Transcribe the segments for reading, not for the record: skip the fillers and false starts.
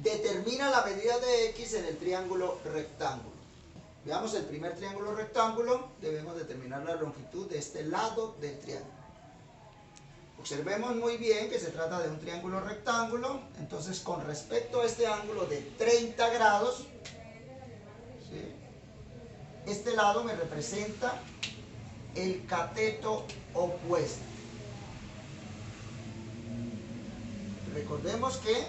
Determina la medida de x en el triángulo rectángulo. Veamos el primer triángulo rectángulo, debemos determinar la longitud de este lado del triángulo. Observemos muy bien que se trata de un triángulo rectángulo, entonces con respecto a este ángulo de 30 grados, ¿sí?, este lado me representa el cateto opuesto. Recordemos que,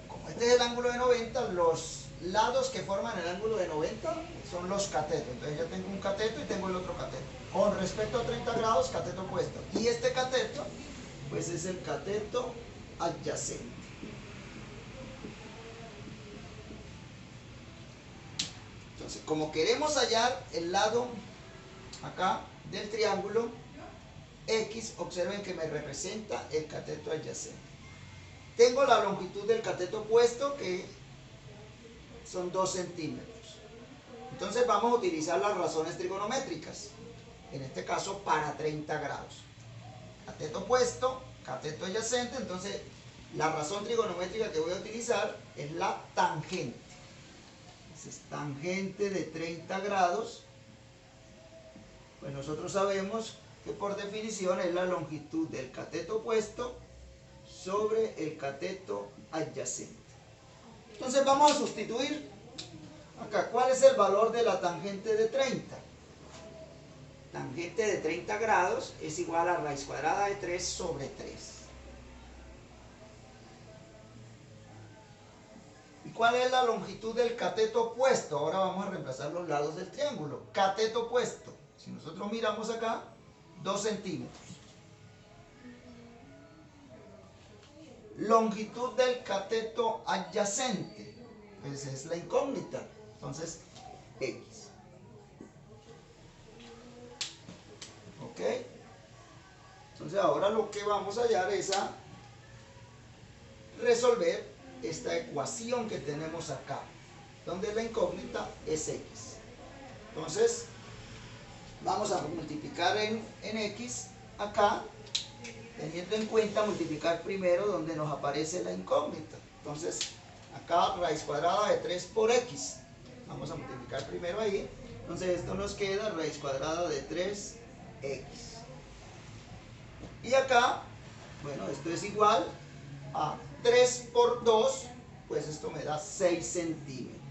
como este es el ángulo de 90, los lados que forman el ángulo de 90 son los catetos. Entonces yo tengo un cateto y tengo el otro cateto. Con respecto a 30 grados, cateto opuesto. Y este cateto, pues es el cateto adyacente. Entonces, como queremos hallar el lado acá del triángulo X, observen que me representa el cateto adyacente. Tengo la longitud del cateto opuesto, que son 2 centímetros. Entonces vamos a utilizar las razones trigonométricas, en este caso para 30 grados. Cateto opuesto, cateto adyacente, entonces la razón trigonométrica que voy a utilizar es la tangente. Entonces, tangente de 30 grados, pues nosotros sabemos que por definición es la longitud del cateto opuesto sobre el cateto adyacente. Entonces vamos a sustituir acá. ¿Cuál es el valor de la tangente de 30? Tangente de 30 grados es igual a raíz cuadrada de 3 sobre 3. ¿Y cuál es la longitud del cateto opuesto? Ahora vamos a reemplazar los lados del triángulo. Cateto opuesto, si nosotros miramos acá, 2 centímetros. Longitud del cateto adyacente, pues es la incógnita, entonces X. ¿Ok? Entonces ahora lo que vamos a hallar es a resolver esta ecuación que tenemos acá, donde la incógnita es X. Entonces vamos a multiplicar en X acá, teniendo en cuenta multiplicar primero donde nos aparece la incógnita. Entonces acá raíz cuadrada de 3 por X, vamos a multiplicar primero ahí. Entonces esto nos queda raíz cuadrada de 3X. Y acá, bueno, esto es igual a 3 por 2, pues esto me da 6 centímetros.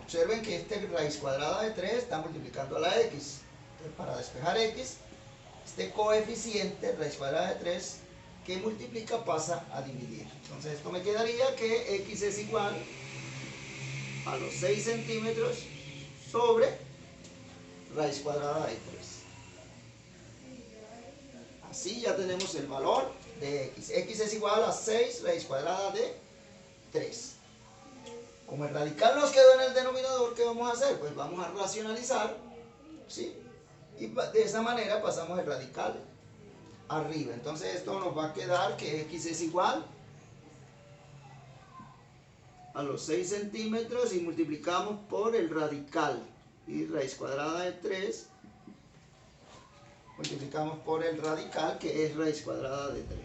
Observen que este raíz cuadrada de 3 está multiplicando a la X. Entonces, para despejar X, este coeficiente, raíz cuadrada de 3, que multiplica pasa a dividir. Entonces esto me quedaría que X es igual a los 6 centímetros sobre raíz cuadrada de 3. Así ya tenemos el valor de X. X es igual a 6 raíz cuadrada de 3. Como el radical nos quedó en el denominador, ¿qué vamos a hacer? Pues vamos a racionalizar, ¿sí? Y de esa manera pasamos el radical arriba. Entonces esto nos va a quedar que X es igual a los 6 centímetros y multiplicamos por el radical. Y raíz cuadrada de 3 multiplicamos por el radical, que es raíz cuadrada de 3.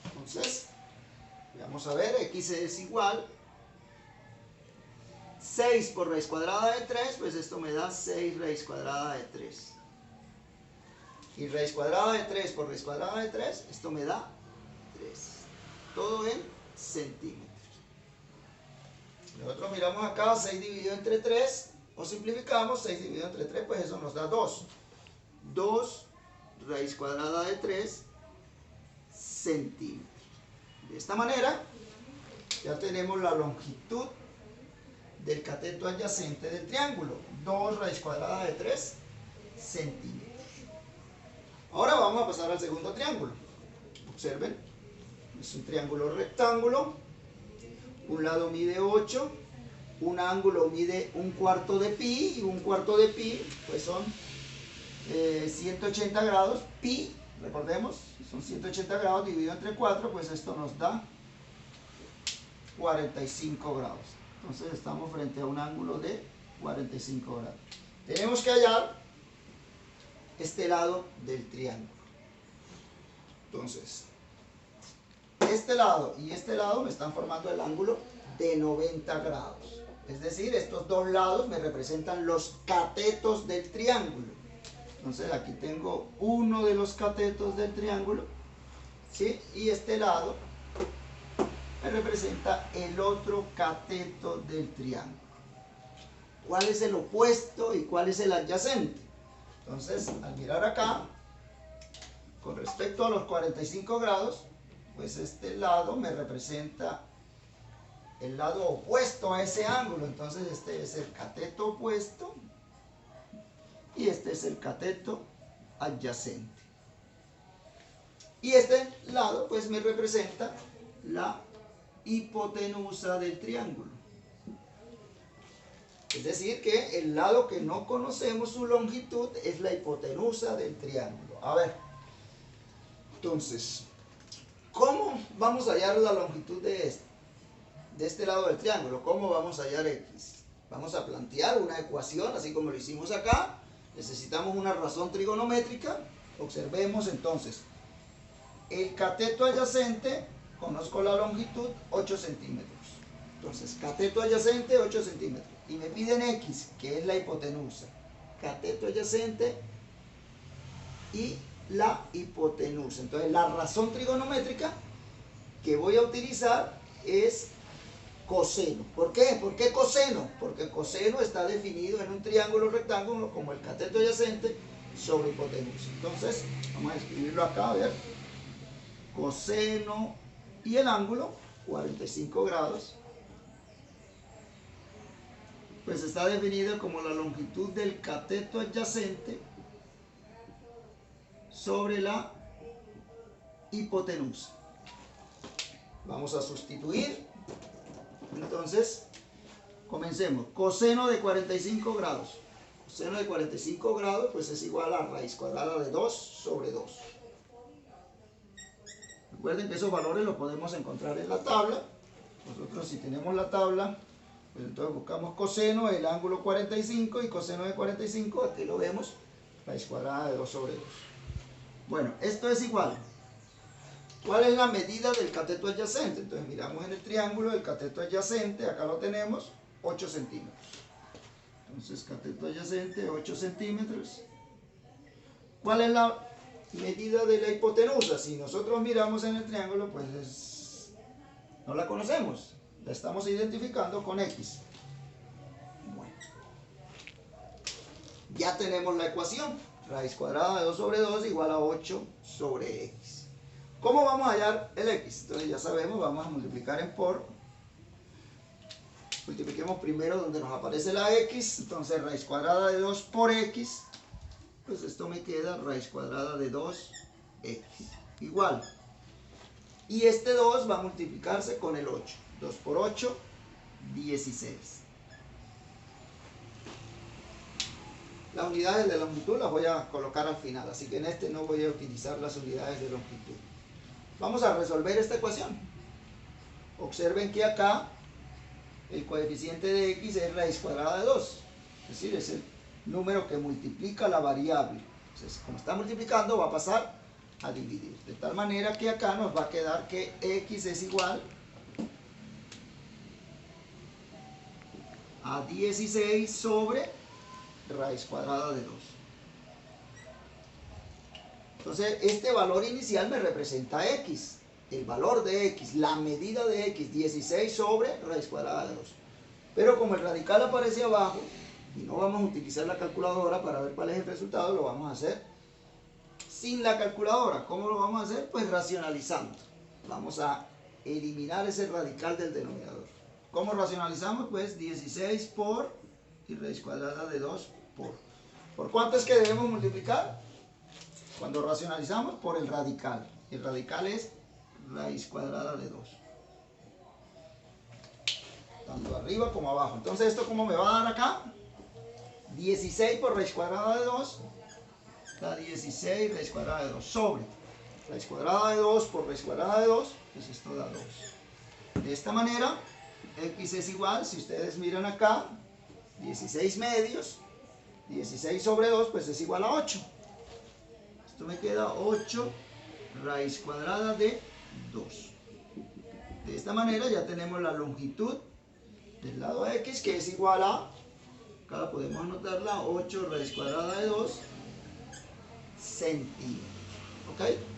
Entonces, vamos a ver, X es igual 6 por raíz cuadrada de 3, pues esto me da 6 raíz cuadrada de 3. Y raíz cuadrada de 3 por raíz cuadrada de 3, esto me da 3. Todo en centímetros. Nosotros miramos acá 6 dividido entre 3, o simplificamos 6 dividido entre 3, pues eso nos da 2. 2 raíz cuadrada de 3 centímetros. De esta manera ya tenemos la longitud del cateto adyacente del triángulo, 2 raíz cuadrada de 3 centímetros. Ahora vamos a pasar al segundo triángulo. Observen, es un triángulo rectángulo, un lado mide 8, un ángulo mide 1/4 de pi, y 1/4 de pi pues son 180 grados. Pi, recordemos, son 180 grados dividido entre 4, pues esto nos da 45 grados. Entonces estamos frente a un ángulo de 45 grados. Tenemos que hallar este lado del triángulo. Entonces, este lado y este lado me están formando el ángulo de 90 grados. Es decir, estos dos lados me representan los catetos del triángulo. Entonces aquí tengo uno de los catetos del triángulo, ¿sí? Y este lado me representa el otro cateto del triángulo. ¿Cuál es el opuesto y cuál es el adyacente? Entonces, al mirar acá, con respecto a los 45 grados, pues este lado me representa el lado opuesto a ese ángulo. Entonces este es el cateto opuesto y este es el cateto adyacente. Y este lado pues me representa la hipotenusa del triángulo. Es decir que el lado que no conocemos su longitud es la hipotenusa del triángulo. A ver, entonces, ¿cómo vamos a hallar la longitud de este lado del triángulo? ¿Cómo vamos a hallar x? Vamos a plantear una ecuación, así como lo hicimos acá. Necesitamos una razón trigonométrica. Observemos entonces. El cateto adyacente, conozco la longitud, 8 centímetros. Entonces, cateto adyacente, 8 centímetros. Y me piden x, que es la hipotenusa. Cateto adyacente y la hipotenusa. Entonces, la razón trigonométrica que voy a utilizar es coseno. ¿Por qué? ¿Por qué coseno? Porque el coseno está definido en un triángulo rectángulo como el cateto adyacente sobre hipotenusa. Entonces, vamos a escribirlo acá, a ver. Coseno y el ángulo, 45 grados, pues está definido como la longitud del cateto adyacente sobre la hipotenusa. Vamos a sustituir. Entonces, comencemos. Coseno de 45 grados. Coseno de 45 grados pues es igual a raíz cuadrada de 2 sobre 2. Recuerden que esos valores los podemos encontrar en la tabla. Nosotros si tenemos la tabla, pues entonces buscamos coseno del ángulo 45 y coseno de 45, aquí lo vemos, raíz cuadrada de 2 sobre 2. Bueno, esto es igual. ¿Cuál es la medida del cateto adyacente? Entonces miramos en el triángulo el cateto adyacente, acá lo tenemos, 8 centímetros. Entonces cateto adyacente, 8 centímetros. ¿Cuál es la medida de la hipotenusa? Si nosotros miramos en el triángulo, pues no la conocemos. La estamos identificando con x. Bueno, ya tenemos la ecuación. Raíz cuadrada de 2 sobre 2 igual a 8 sobre x. ¿Cómo vamos a hallar el x? Entonces ya sabemos, vamos a multiplicar en por. Multipliquemos primero donde nos aparece la x. Entonces raíz cuadrada de 2 por x. Pues esto me queda raíz cuadrada de 2x. Igual. Y este 2 va a multiplicarse con el 8. 2 por 8, 16. Las unidades de longitud las voy a colocar al final, así que en este no voy a utilizar las unidades de longitud. Vamos a resolver esta ecuación. Observen que acá el coeficiente de x es raíz cuadrada de 2. Es decir, es el número que multiplica la variable. Entonces, como está multiplicando, va a pasar a dividir. De tal manera que acá nos va a quedar que x es igual a 16 sobre raíz cuadrada de 2. Entonces, este valor inicial me representa x. El valor de x, la medida de x, 16 sobre raíz cuadrada de 2. Pero como el radical aparece abajo, y no vamos a utilizar la calculadora para ver cuál es el resultado, lo vamos a hacer sin la calculadora. ¿Cómo lo vamos a hacer? Pues racionalizando. Vamos a eliminar ese radical del denominador. ¿Cómo racionalizamos? Pues 16 por y raíz cuadrada de 2 por. ¿Por cuánto es que debemos multiplicar? Cuando racionalizamos, por el radical. El radical es raíz cuadrada de 2. Tanto arriba como abajo. Entonces, ¿esto cómo me va a dar acá? 16 por raíz cuadrada de 2. Da 16 raíz cuadrada de 2 sobre raíz cuadrada de 2 por raíz cuadrada de 2. Pues esto da 2. De esta manera, x es igual, si ustedes miran acá, 16 medios. 16 sobre 2 pues es igual a 8. Esto me queda 8 raíz cuadrada de 2. De esta manera ya tenemos la longitud del lado X, que es igual a, acá podemos anotarla, 8 raíz cuadrada de 2 centímetros. ¿Ok?